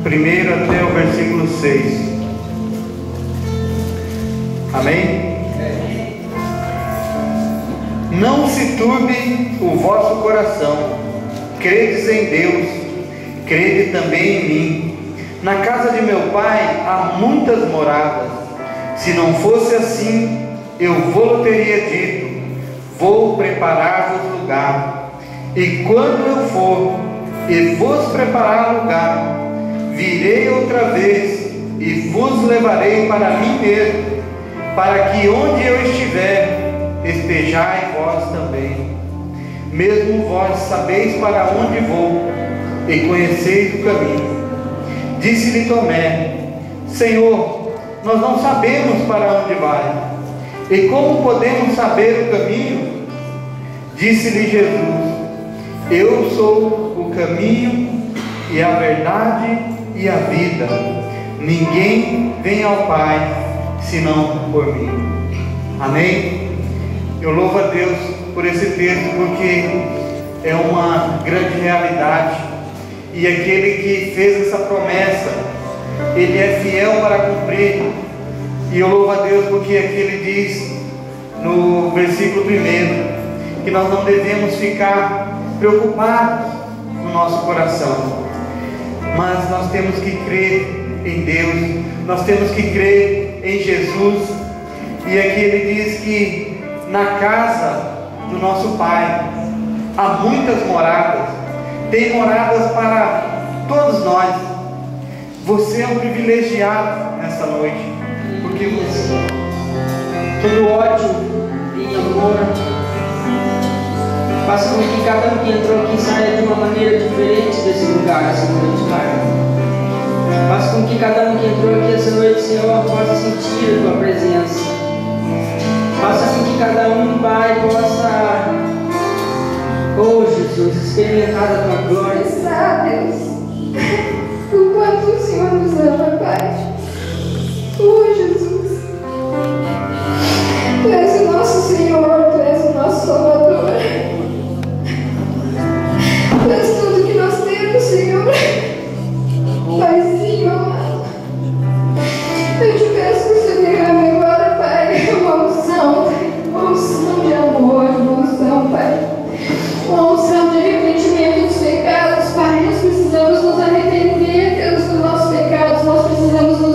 1 até o versículo 6. Amém? Não se turbe o vosso coração, credes em Deus, crede também em mim. Na casa de meu pai há muitas moradas. Se não fosse assim, eu vou teria dito: vou preparar-vos lugar. E quando eu for e vos preparar lugar, virei outra vez e vos levarei para mim mesmo, para que onde eu estiver, estejai vós também. Mesmo vós sabeis para onde vou e conheceis o caminho. Disse-lhe Tomé: Senhor, nós não sabemos para onde vai, e como podemos saber o caminho? Disse-lhe Jesus: Eu sou o caminho e a verdade e a vida. Ninguém vem ao Pai senão por mim. Amém? Eu louvo a Deus por esse texto, porque é uma grande realidade, e aquele que fez essa promessa, Ele é fiel para cumprir. E eu louvo a Deus porque aqui Ele diz no versículo 1 que nós não devemos ficar preocupados no nosso coração, mas nós temos que crer em Deus, nós temos que crer em Jesus. E aqui Ele diz que na casa do nosso Pai há muitas moradas. Tem moradas para todos nós. Você é um privilegiado nessa noite, porque você, todo ódio e amor, faça com que cada um que entrou aqui saia de uma maneira diferente desse lugar essa noite, Pai. Faça com que cada um que entrou aqui essa noite, Senhor, possa sentir a Tua presença. Faça com que cada um, Pai, possa, oh Jesus, experimentar a Tua glória. Sabes o quanto o Senhor nos ama, Pai. Oh Jesus, Tu és o nosso Senhor, Tu és o nosso Salvador. Tu és tudo que nós temos, Senhor. Paizinho amado, eu te peço que o Senhor derrame agora, Pai, uma unção de amor, uma unção, Pai, uma unção de arrependimento dos pecados, Pai. Nós precisamos nos arrepender, Deus, dos nossos pecados, nós precisamos nos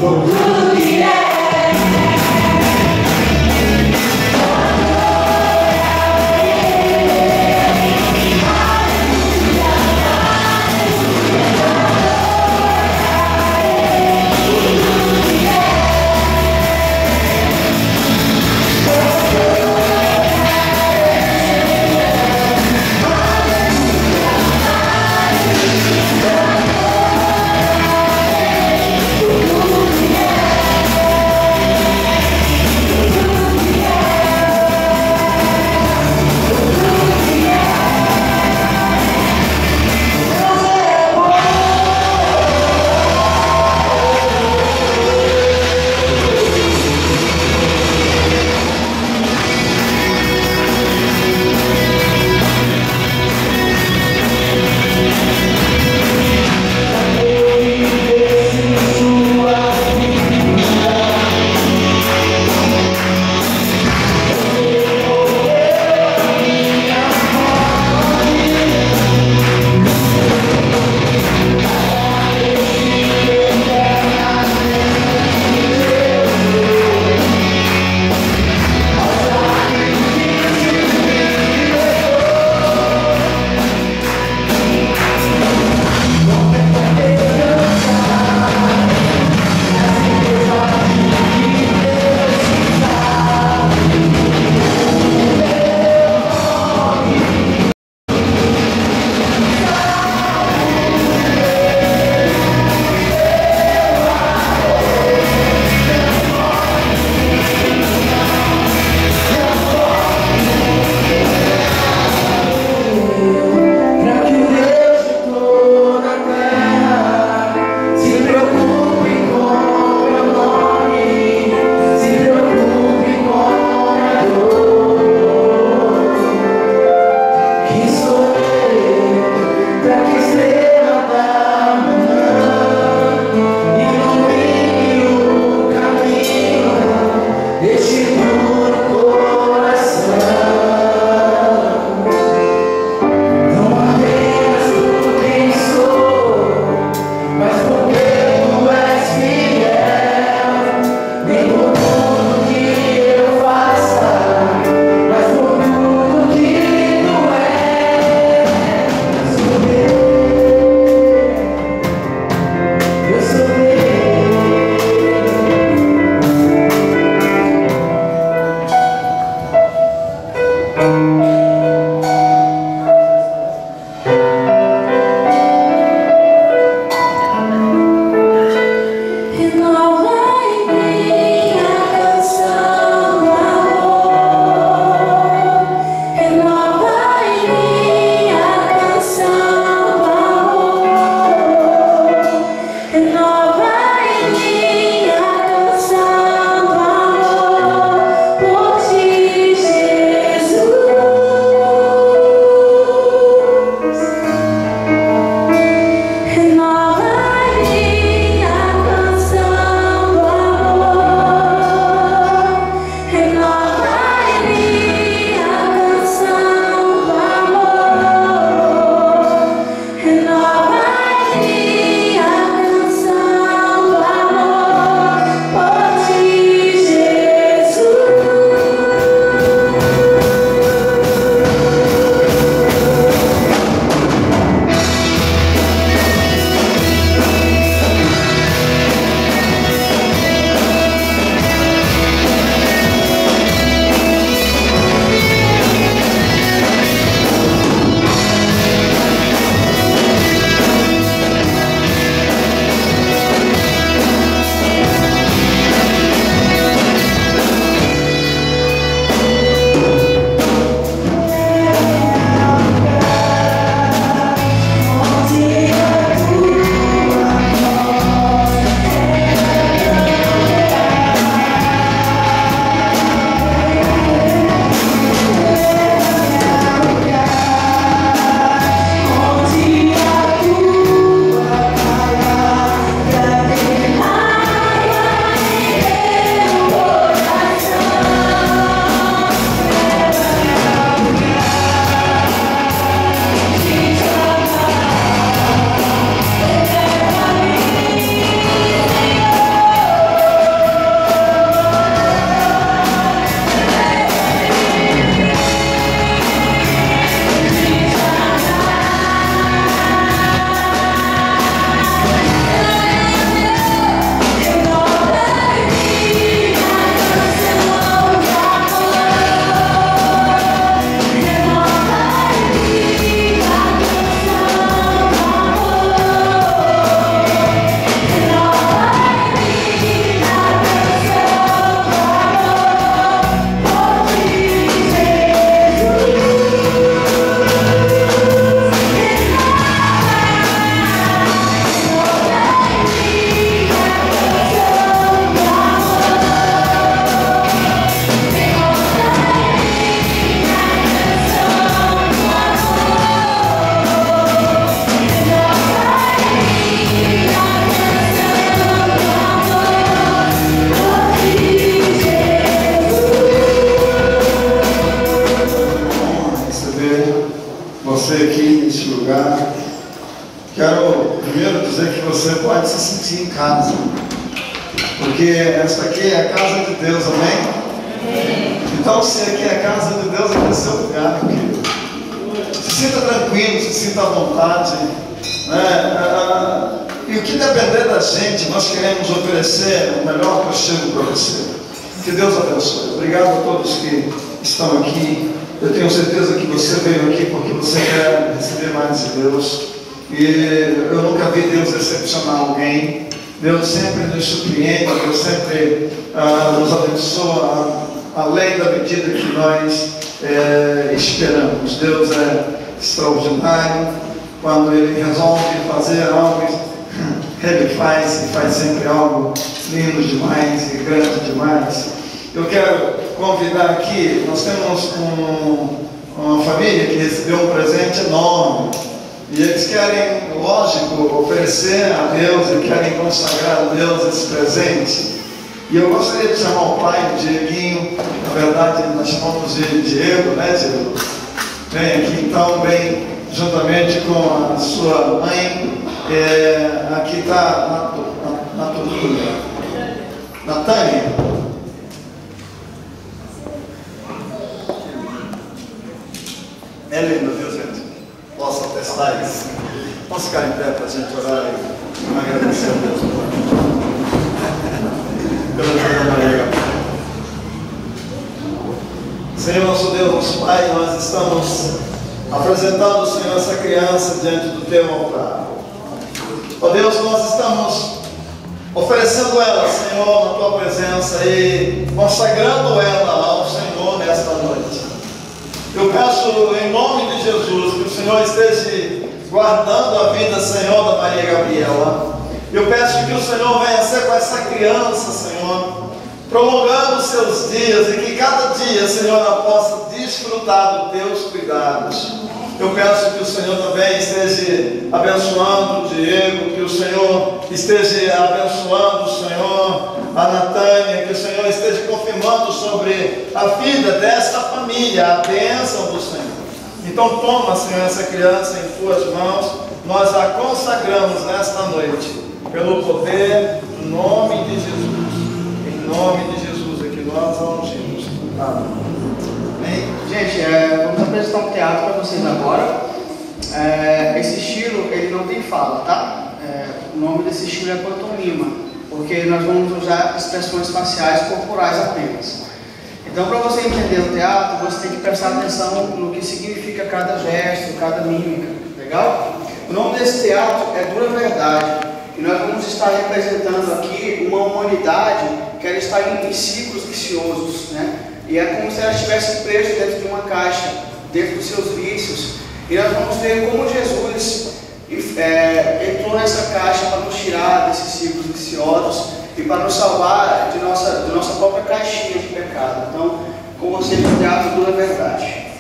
Yeah. você aqui neste lugar. Quero primeiro dizer que você pode se sentir em casa, porque esta aqui é a casa de Deus, amém? Então, se aqui é a casa de Deus, aqui é seu lugar, meu querido. Se sinta tranquilo, se sinta à vontade, né? E o que depender da gente, nós queremos oferecer o melhor possível para você. Que Deus abençoe. Obrigado a todos que estão aqui. Eu tenho certeza que você veio aqui porque você quer receber mais de Deus. E eu nunca vi Deus decepcionar alguém. Deus sempre nos surpreende, Deus sempre nos abençoa além da medida que nós esperamos. Deus é extraordinário. Quando Ele resolve fazer algo, Ele faz, e faz sempre algo lindo demais e grande demais. Eu quero convidar aqui, nós temos uma família que recebeu um presente enorme. E eles querem, lógico, oferecer a Deus e querem consagrar a Deus esse presente. E eu gostaria de chamar o pai, o Dieguinho. Na verdade, nós chamamos de Diego, né, Diego? Vem aqui então, bem juntamente com a sua mãe. Aqui está Natânia. É lindo, viu, gente? Posso atestar isso. Vamos ficar em pé para a gente orar e agradecer a Deus pela vida da Maria. Senhor, nosso Deus, nosso Pai, nós estamos apresentando, Senhor, essa criança diante do Teu altar. Ó Deus, nós estamos oferecendo ela, Senhor, na Tua presença e consagrando ela ao Senhor nesta noite. Eu peço em nome de Jesus que o Senhor esteja guardando a vida, Senhor, da Maria Gabriela. Eu peço que o Senhor venha ser com essa criança, Senhor, prolongando os seus dias e que cada dia, Senhor, ela possa desfrutar dos Teus cuidados. Eu peço que o Senhor também esteja abençoando o Diego, que o Senhor esteja abençoando, Senhor, a Natânia, que o Senhor esteja confirmando sobre a vida desta família, a bênção do Senhor. Então toma, Senhor, essa criança em Tuas mãos, nós a consagramos nesta noite, pelo poder, no nome de Jesus. Em nome de Jesus é que nós a ungimos. Amém. Gente, vamos apresentar um teatro para vocês agora. Esse estilo, ele não tem fala, tá? O nome desse estilo é pantomima, porque nós vamos usar expressões faciais corporais apenas. Então, para você entender o teatro, você tem que prestar atenção no que significa cada gesto, cada mímica, legal? O nome desse teatro é Dura Verdade, e nós vamos estar representando aqui uma humanidade que ela está em ciclos viciosos, né? E é como se ela estivesse presa dentro de uma caixa, dentro dos seus vícios. E nós vamos ver como Jesus entrou nessa caixa para nos tirar desses ciclos viciosos e para nos salvar de nossa própria caixinha de pecado. Então, com você no teatro Dura Verdade.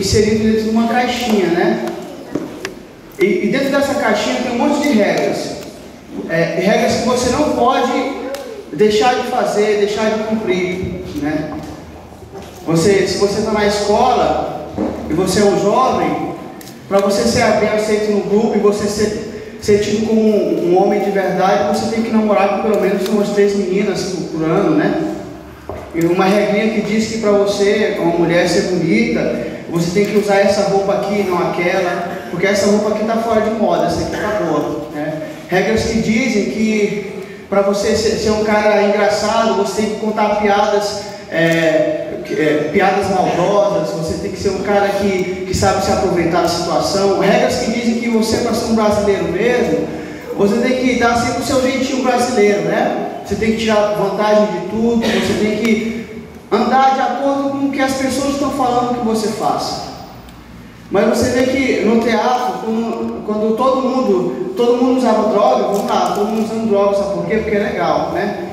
inserido dentro de uma caixinha, né? E dentro dessa caixinha tem um monte de regras. Regras que você não pode deixar de fazer, deixar de cumprir, né? Se você está na escola e você é um jovem, para você ser bem aceito no grupo e você ser tido como um homem de verdade, você tem que namorar com pelo menos umas 3 meninas por ano, né? E uma regrinha que diz que para você, uma mulher, ser bonita, você tem que usar essa roupa aqui, não aquela, porque essa roupa aqui está fora de moda, essa aqui está boa, né? Regras que dizem que para você ser um cara engraçado, você tem que contar piadas maldosas, você tem que ser um cara que sabe se aproveitar da situação. Regras que dizem que você, para ser um brasileiro mesmo, você tem que dar sempre o seu jeitinho brasileiro, né? Você tem que tirar vantagem de tudo, você tem que andar de acordo com o que as pessoas estão falando que você faça. Mas você vê que no teatro, quando todo mundo usava droga, vamos lá, todo mundo usando droga, sabe por quê? Porque é legal, né?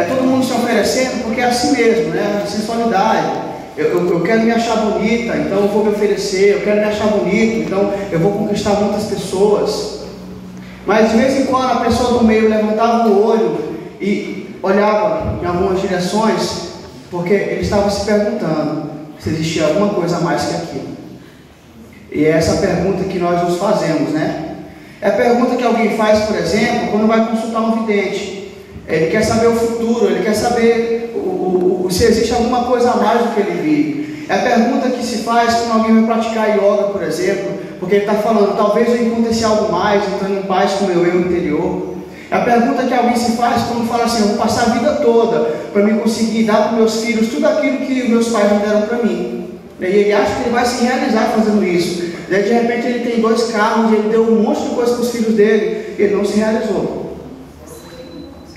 Todo mundo se oferecendo porque é assim mesmo, né? Sensualidade. Eu quero me achar bonita, então eu vou me oferecer. Eu quero me achar bonito, então eu vou conquistar muitas pessoas. Mas de vez em quando a pessoa do meio levantava o olho e olhava em algumas direções, porque ele estava se perguntando se existia alguma coisa a mais que aquilo. E é essa pergunta que nós nos fazemos, né? É a pergunta que alguém faz, por exemplo, quando vai consultar um vidente. Ele quer saber o futuro, ele quer saber se existe alguma coisa a mais do que ele vive. É a pergunta que se faz quando alguém vai praticar yoga, por exemplo, porque ele está falando, talvez eu encontre algo mais, entrando em paz com o meu eu interior. É a pergunta que alguém se faz quando fala assim, eu vou passar a vida toda para me conseguir dar para meus filhos tudo aquilo que meus pais me deram para mim. E ele acha que ele vai se realizar fazendo isso. Daí de repente ele tem 2 carros, ele deu um monte de coisa para os filhos dele, e ele não se realizou.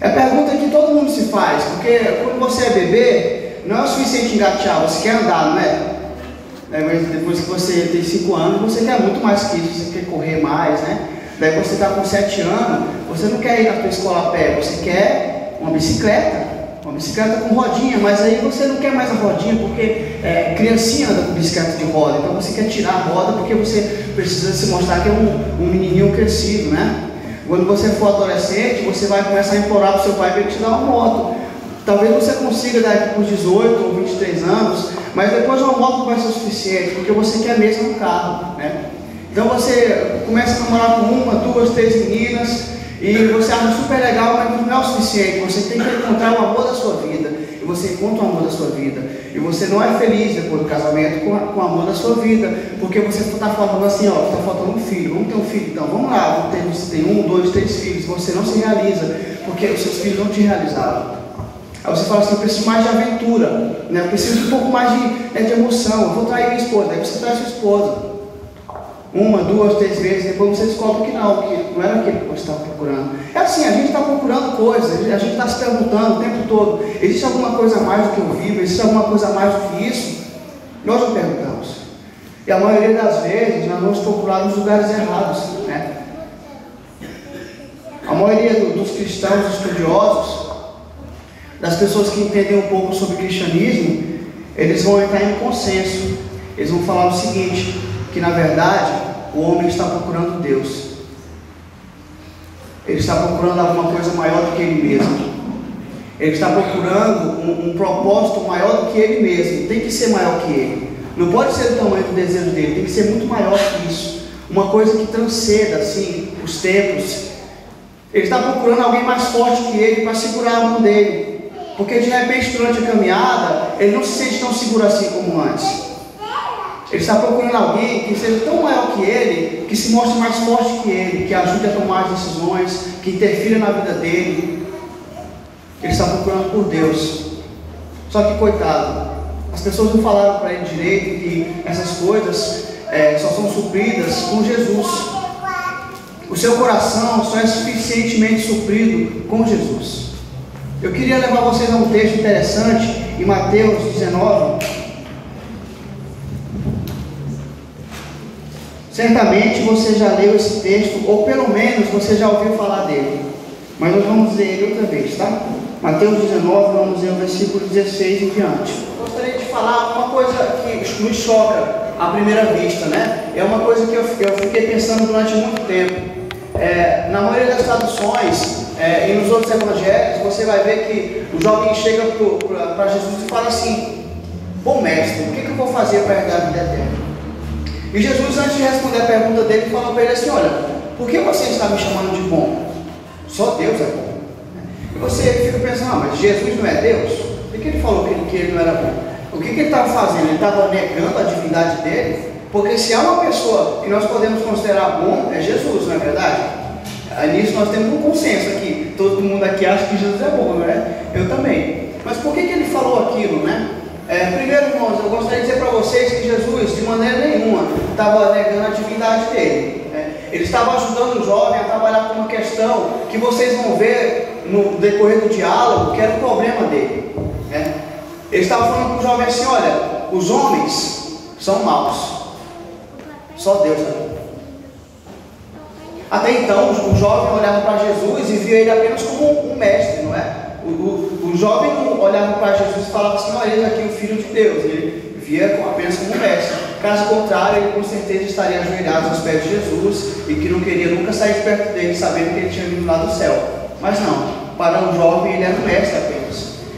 É a pergunta que todo mundo se faz, porque quando você é bebê, não é o suficiente engatear, você quer andar, não é? Mas depois que você tem 5 anos, você quer muito mais que isso, você quer correr mais, né? Daí você está com 7 anos, você não quer ir na tua escola a pé, você quer uma bicicleta com rodinha, mas aí você não quer mais a rodinha, porque criancinha anda com bicicleta de roda, então você quer tirar a roda porque você precisa se mostrar que é um menininho crescido, né? Quando você for adolescente, você vai começar a implorar para o seu pai para ele te dar uma moto. Talvez você consiga daqui por 18 ou 23 anos, mas depois uma moto não vai ser o suficiente, porque você quer mesmo um carro, né? Então você começa a namorar com 1, 2, 3 meninas, e você acha super legal, mas não é o suficiente. Você tem que encontrar o amor da sua vida, e você encontra o amor da sua vida, e você não é feliz depois do casamento com o amor da sua vida, porque você está falando assim, ó, está faltando um filho, vamos ter um filho, então vamos lá, você tem 1, 2, 3 filhos, você não se realiza, porque os seus filhos não te realizaram. Aí você fala assim, eu preciso mais de aventura, né? Eu preciso de um pouco mais de emoção, eu vou trair minha esposa, aí você traz sua esposa. 1, 2, 3 vezes, depois você descobre que não era aquilo que você estava procurando. É assim, a gente está procurando coisas, a gente está se perguntando o tempo todo, existe alguma coisa a mais do que eu vivo, existe alguma coisa a mais do que isso? Nós não perguntamos. E a maioria das vezes nós vamos procurar nos lugares errados, né? A maioria dos cristãos estudiosos, das pessoas que entendem um pouco sobre cristianismo, eles vão entrar em consenso. Eles vão falar o seguinte, que na verdade o homem está procurando Deus. Ele está procurando alguma coisa maior do que ele mesmo. Ele está procurando um propósito maior do que ele mesmo. Tem que ser maior que ele. Não pode ser o tamanho do desejo dele, tem que ser muito maior que isso. Uma coisa que transcenda assim os tempos. Ele está procurando alguém mais forte que ele para segurar a mão dele. Porque de repente durante a caminhada ele não se sente tão seguro assim como antes. Ele está procurando alguém que seja tão maior que ele, que se mostre mais forte que ele, que ajude a tomar as decisões, que interfira na vida dele. Ele está procurando por Deus. Só que coitado, as pessoas não falaram para ele direito que essas coisas só são supridas com Jesus. O seu coração só é suficientemente suprido com Jesus. Eu queria levar vocês a um texto interessante em Mateus 19. Certamente você já leu esse texto, ou pelo menos você já ouviu falar dele. Mas nós vamos ler ele outra vez, tá? Mateus 19, vamos ler o versículo 16 em diante. Gostaria de falar uma coisa que nos choca à primeira vista, né? É uma coisa que eu fiquei pensando durante muito tempo. Na maioria das traduções e nos outros evangelhos, você vai ver que o jovem chega para Jesus e fala assim: bom mestre, o que eu vou fazer para herdar a vida eterna? E Jesus, antes de responder a pergunta dele, falou para ele assim: olha, por que você está me chamando de bom? Só Deus é bom. E você fica pensando: mas Jesus não é Deus? Por que ele falou que ele não era bom? O que ele estava fazendo? Ele estava negando a divindade dele? Porque se há uma pessoa que nós podemos considerar bom, é Jesus, não é verdade? Nisso nós temos um consenso aqui. Todo mundo aqui acha que Jesus é bom, não é? Eu também. Mas por que ele falou aquilo, né? Primeiro, irmãos, eu gostaria de dizer para vocês que Jesus, de maneira nenhuma, estava negando a divindade dele. Ele estava ajudando o jovem a trabalhar com uma questão que vocês vão ver no decorrer do diálogo, que era o problema dele. Ele estava falando para o jovem assim: olha, os homens são maus. Só Deus é bom. Até então, o jovem olhava para Jesus e via ele apenas como um mestre, não é? O jovem não olhava para Jesus e falava assim: olha, ele aqui é o Filho de Deus. Ele via apenas como um mestre. Caso contrário, ele com certeza estaria ajoelhado aos pés de Jesus e que não queria nunca sair de perto dele, sabendo que ele tinha vindo lá do céu. Mas não, para o jovem ele era um mestre apenas.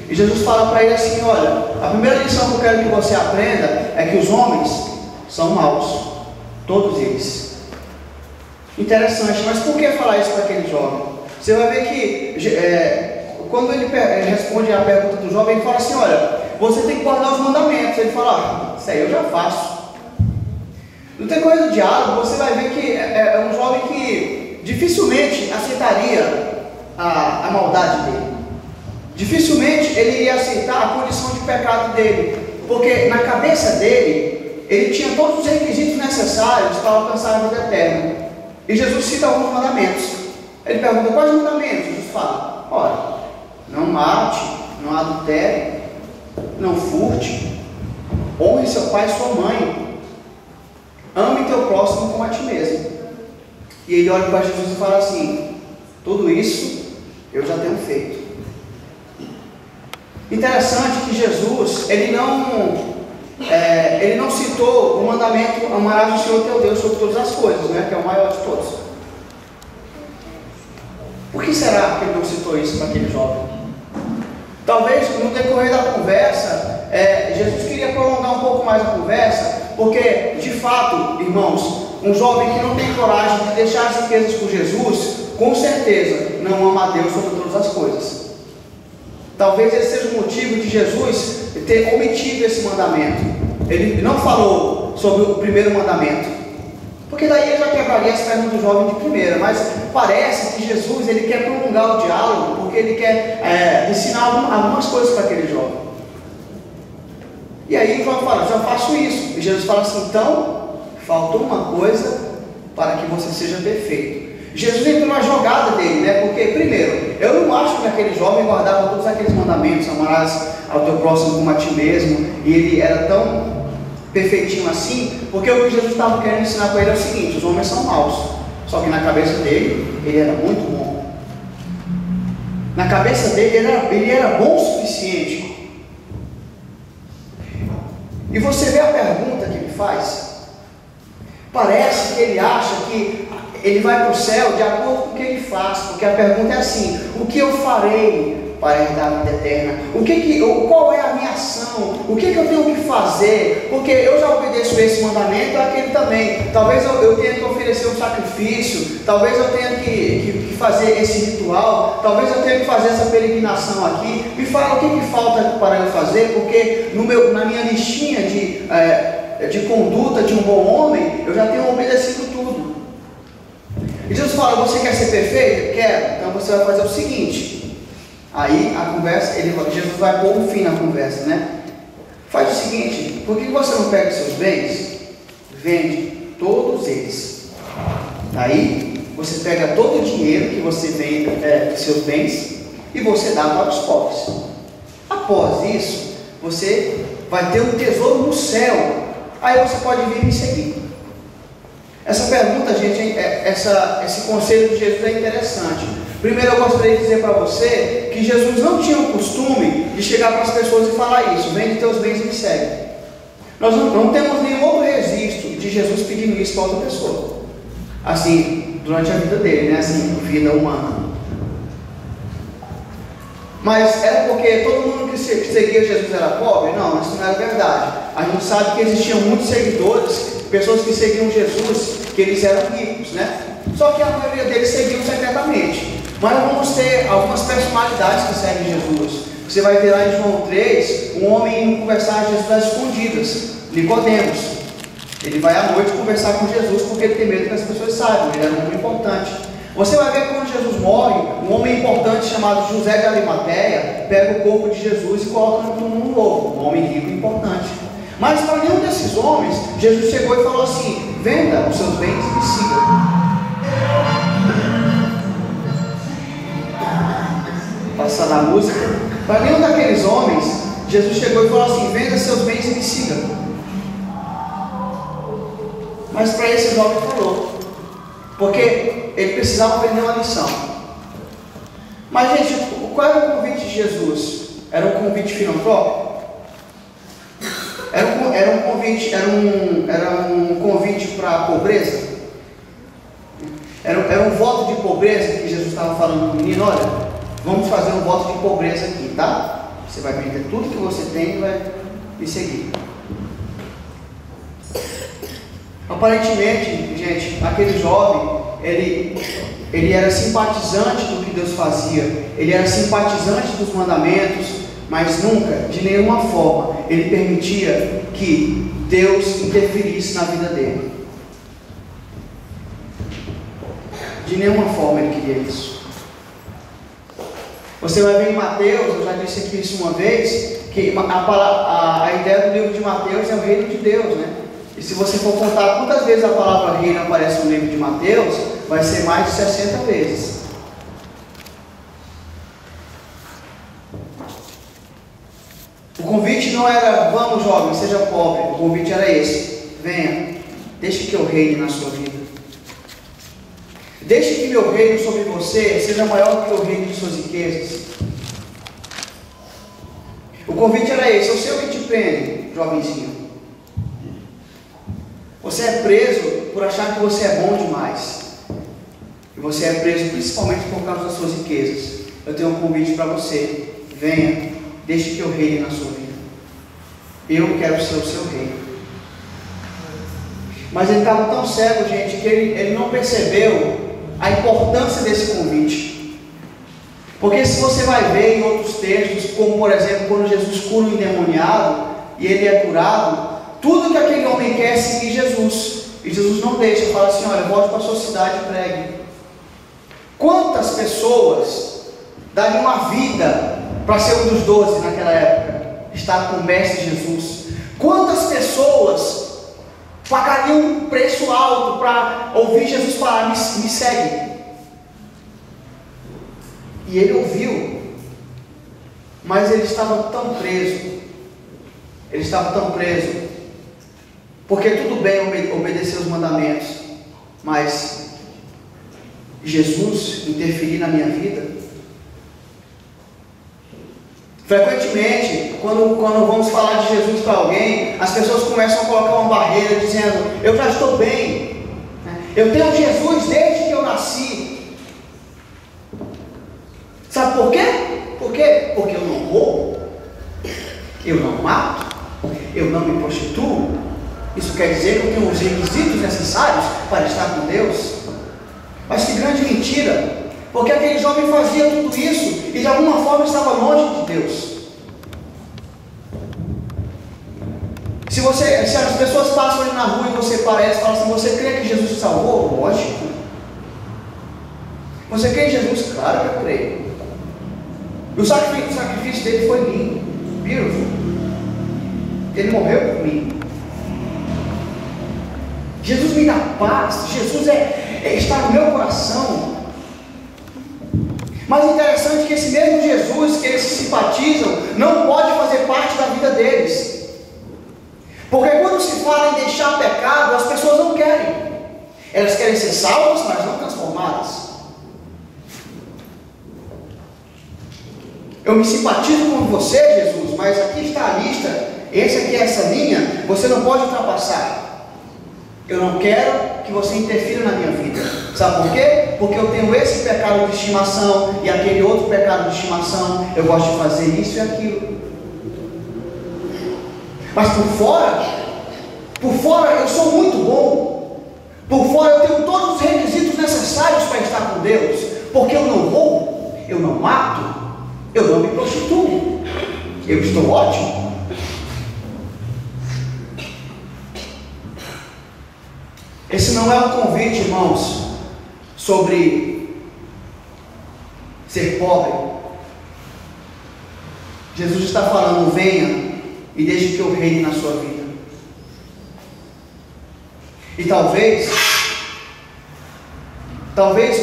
E Jesus fala para ele assim: olha, a primeira lição que eu quero que você aprenda é que os homens são maus. Todos eles. Interessante, mas por que falar isso para aquele jovem? Você vai ver que quando ele responde a pergunta do jovem, ele fala assim: olha, você tem que guardar os mandamentos. Ele fala: isso aí eu já faço. No decorrer do diálogo, você vai ver que é um jovem que dificilmente aceitaria a maldade dele. Dificilmente ele iria aceitar a condição de pecado dele, porque na cabeça dele ele tinha todos os requisitos necessários para alcançar a vida eterna. E Jesus cita alguns mandamentos. Ele pergunta: quais mandamentos? Jesus fala: olha, não mate, não adultere, não furte, honre seu pai e sua mãe, ame teu próximo como a ti mesmo. E ele olha para Jesus e fala assim: tudo isso eu já tenho feito. Interessante que Jesus, ele não citou o mandamento: amarás o Senhor teu Deus sobre todas as coisas, né? Que é o maior de todos. Por que será que ele não citou isso para aquele jovem? Talvez no decorrer da conversa, Jesus queria prolongar um pouco mais a conversa, porque de fato, irmãos, um jovem que não tem coragem de deixar as riquezas por Jesus, com certeza não ama a Deus sobre todas as coisas. Talvez esse seja o motivo de Jesus ter omitido esse mandamento. Ele não falou sobre o primeiro mandamento, porque daí ele já quebraria as pernas do jovem de primeira. Mas parece que Jesus ele quer prolongar o diálogo, porque ele quer ensinar algumas coisas para aquele jovem. E aí o jovem fala: já faço isso. E Jesus fala assim: então faltou uma coisa para que você seja perfeito. Jesus entrou na jogada dele, né? Porque, primeiro, eu não acho que aquele jovem guardava todos aqueles mandamentos: amarás ao teu próximo como a ti mesmo, e ele era tão perfeitinho assim, porque o que Jesus estava querendo ensinar para ele é o seguinte: os homens são maus. Só que na cabeça dele, ele era muito bom. Na cabeça dele, ele era bom o suficiente. E você vê a pergunta que ele faz. Parece que ele acha que ele vai para o céu de acordo com o que ele faz, porque a pergunta é assim: o que eu farei para herdar a vida eterna? Qual é a minha ação? O que eu tenho que fazer? Porque eu já obedeço esse mandamento, aquele também. Talvez eu tenha que oferecer um sacrifício, talvez eu tenha que fazer esse ritual, talvez eu tenha que fazer essa peregrinação aqui. Me fala o que falta para eu fazer, porque na minha listinha de conduta de um bom homem, eu já tenho obedecido tudo. E Jesus fala: você quer ser perfeito? Quero. Então você vai fazer o seguinte. Aí a conversa, Jesus vai pôr um fim na conversa, né? Faz o seguinte: por que você não pega os seus bens? Vende todos eles. Aí você pega todo o dinheiro que você vende dos seus bens e você dá para os pobres. Após isso, você vai ter um tesouro no céu. Aí você pode vir me seguir. Essa pergunta, gente, esse conselho de Jesus é interessante. Primeiro eu gostaria de dizer para você que Jesus não tinha o costume de chegar para as pessoas e falar isso: vende teus bens e me segue. Nós não temos nenhum outro registro de Jesus pedindo isso para outra pessoa. Assim, durante a vida dele, né? Assim, vida humana. Mas era porque todo mundo que seguia Jesus era pobre? Não, isso não era verdade. A gente sabe que existiam muitos seguidores, pessoas que seguiam Jesus, que eles eram ricos, né? Só que a maioria deles seguiam secretamente. Mas vamos ter algumas personalidades que seguem Jesus. Você vai ver lá em João 3, um homem indo conversar a Jesus às escondidas, Nicodemos. Ele vai à noite conversar com Jesus porque ele tem medo que as pessoas saibam, ele era um homem importante. Você vai ver que quando Jesus morre, um homem importante chamado José de Arimateia pega o corpo de Jesus e coloca no túmulo novo, um homem rico e importante. Mas para nenhum desses homens, Jesus chegou e falou assim: venda os seus bens e me siga. Passando a música, para nenhum daqueles homens, Jesus chegou e falou assim: venda seus bens e me siga. Mas para esse jovem falou, porque ele precisava aprender uma lição. Mas gente, qual era o convite de Jesus? Era um convite filantrópico? Era um convite para a pobreza? Era um voto de pobreza que Jesus estava falando para o menino: olha, vamos fazer um voto de pobreza aqui, tá? Você vai vender tudo que você tem e vai me seguir. Aparentemente, gente, aquele jovem, ele era simpatizante do que Deus fazia, ele era simpatizante dos mandamentos, mas nunca, de nenhuma forma, ele permitia que Deus interferisse na vida dele. De nenhuma forma ele queria isso. Você vai ver em Mateus, eu já disse aqui isso uma vez, que a ideia do livro de Mateus é o reino de Deus, né? E se você for contar quantas vezes a palavra reino aparece no livro de Mateus, vai ser mais de 60 vezes. O convite não era: vamos jovem, seja pobre. O convite era esse: venha, deixe que eu reine na sua vida. Deixe que meu reino sobre você seja maior que o reino de suas riquezas. O convite era esse: eu sei o que te prende, jovenzinho. Você é preso por achar que você é bom demais. E você é preso principalmente por causa das suas riquezas. Eu tenho um convite para você: venha, deixe que eu reine na sua vida. Eu quero ser o seu rei. Mas ele estava tão cego, gente, que ele não percebeu a importância desse convite. Porque se você vai ver em outros textos, como por exemplo, quando Jesus cura um endemoniado e ele é curado, tudo que aquele homem quer é seguir Jesus. E Jesus não deixa, fala assim: olha, volte para a sua cidade e pregue. Quantas pessoas dariam a vida para ser um dos 12 naquela época? Estar com o Mestre Jesus. Quantas pessoas pagariam um preço alto para ouvir Jesus falar: me segue? E ele ouviu, mas ele estava tão preso. Ele estava tão preso. Porque tudo bem obedecer os mandamentos, mas Jesus interferir na minha vida? Frequentemente, quando vamos falar de Jesus para alguém, as pessoas começam a colocar uma barreira dizendo: eu já estou bem, eu tenho Jesus desde que eu nasci. Sabe por quê? Porque eu não roubo, eu não mato, eu não me prostituo. Isso quer dizer que eu tenho os requisitos necessários para estar com Deus? Mas que grande mentira! Porque aquele jovem fazia tudo isso e de alguma forma estava longe de Deus. Se as pessoas passam ali na rua e você parece e fala assim: você crê que Jesus te salvou? Lógico. Você crê em Jesus? Claro que eu creio. E o sacrifício dele foi lindo, beautiful. Ele morreu por mim. Jesus me dá paz. Jesus está no meu coração. Mas interessante que esse mesmo Jesus que eles se simpatizam não pode fazer parte da vida deles. Porque quando se fala em deixar pecado, as pessoas não querem. Elas querem ser salvas, mas não transformadas. Eu me simpatizo com você, Jesus, mas aqui está a lista. Essa aqui é essa linha, você não pode ultrapassar. Eu não quero que você interfira na minha vida. Sabe por quê? Porque eu tenho esse pecado de estimação e aquele outro pecado de estimação. Eu gosto de fazer isso e aquilo. Mas por fora eu sou muito bom. Por fora eu tenho todos os requisitos necessários para estar com Deus. Porque eu não roubo, eu não mato, eu não me prostituo. Eu estou ótimo. Esse não é um convite, irmãos, sobre ser pobre. Jesus está falando: venha e deixe que eu reine na sua vida. E talvez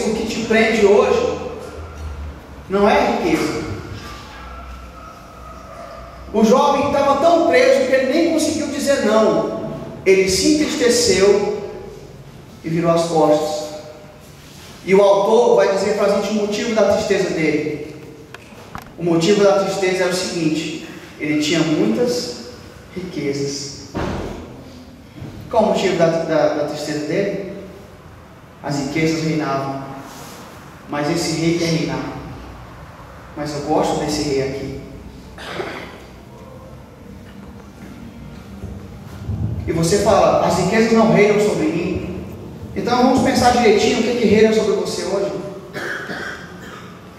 o que te prende hoje não é a riqueza. O jovem estava tão preso que ele nem conseguiu dizer não. Ele se entristeceu e virou as costas. E o autor vai dizer para a gente o motivo da tristeza dele. O motivo da tristeza era o seguinte: ele tinha muitas riquezas. Qual o motivo da tristeza dele? As riquezas reinavam, mas esse rei quer reinar. Mas eu gosto desse rei aqui. E você fala: as riquezas não reinam sobre mim. Então vamos pensar direitinho o que reina sobre você hoje.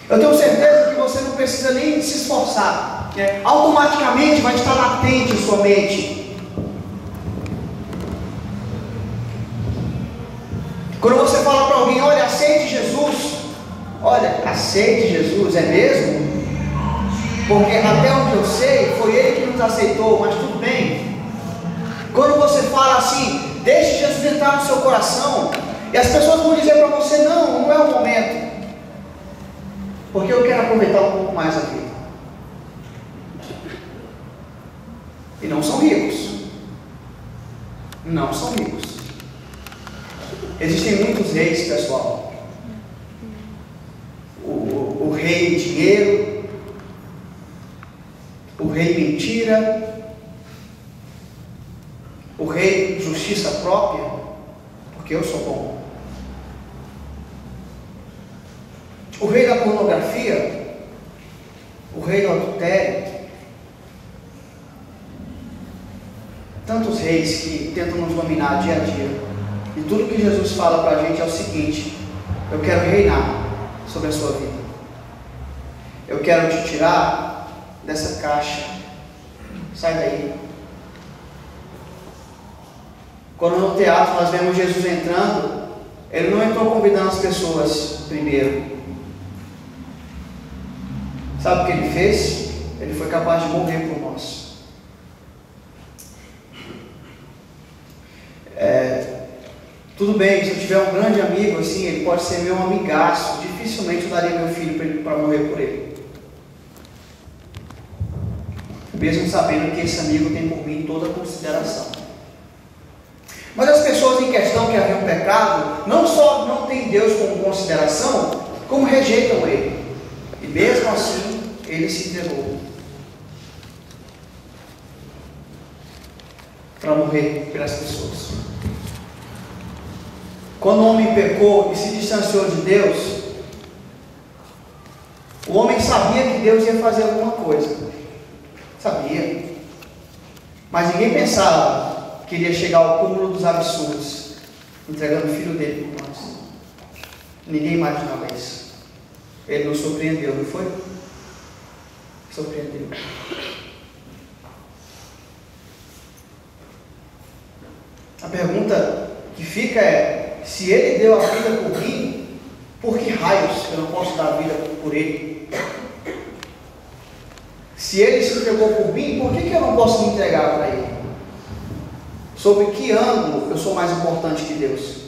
Eu tenho certeza que você não precisa nem se esforçar, né? Automaticamente vai estar latente em sua mente. Quando você fala para alguém: olha, aceite Jesus. Olha, aceite Jesus, é mesmo? Porque até onde eu sei, foi Ele que nos aceitou, mas tudo bem. Quando você fala assim: deixe Jesus entrar no seu coração, e as pessoas vão dizer para você: não é o momento, porque eu quero aproveitar um pouco mais a vida. E não são ricos. Não são ricos. Existem muitos reis, pessoal. O rei dinheiro, o rei mentira, o rei justiça própria, porque eu sou bom. O rei da pornografia, o rei do adultério. Tantos reis que tentam nos dominar dia a dia. E tudo que Jesus fala para a gente é o seguinte: eu quero reinar sobre a sua vida. Eu quero te tirar dessa caixa. Sai daí. Quando no teatro nós vemos Jesus entrando, Ele não entrou convidando as pessoas primeiro. Sabe o que Ele fez? Ele foi capaz de morrer por nós. Tudo bem, se eu tiver um grande amigo assim, ele pode ser meu amigaço. Dificilmente eu daria meu filho para morrer por ele. Mesmo sabendo que esse amigo tem por mim toda a consideração. Mas as pessoas em questão que haviam pecado, não só não têm Deus como consideração, como rejeitam Ele. E mesmo assim, Ele se entregou para morrer pelas pessoas. Quando o homem pecou e se distanciou de Deus, o homem sabia que Deus ia fazer alguma coisa. Sabia. Mas ninguém pensava que ele ia chegar ao cúmulo dos absurdos, entregando o filho dele por nós. Ninguém imaginava isso. Ele nos surpreendeu, não foi? Surpreendeu. A pergunta que fica é: se Ele deu a vida por mim, por que raios eu não posso dar a vida por Ele? Se Ele se entregou por mim, por que eu não posso me entregar para Ele? Sobre que ângulo eu sou mais importante que Deus?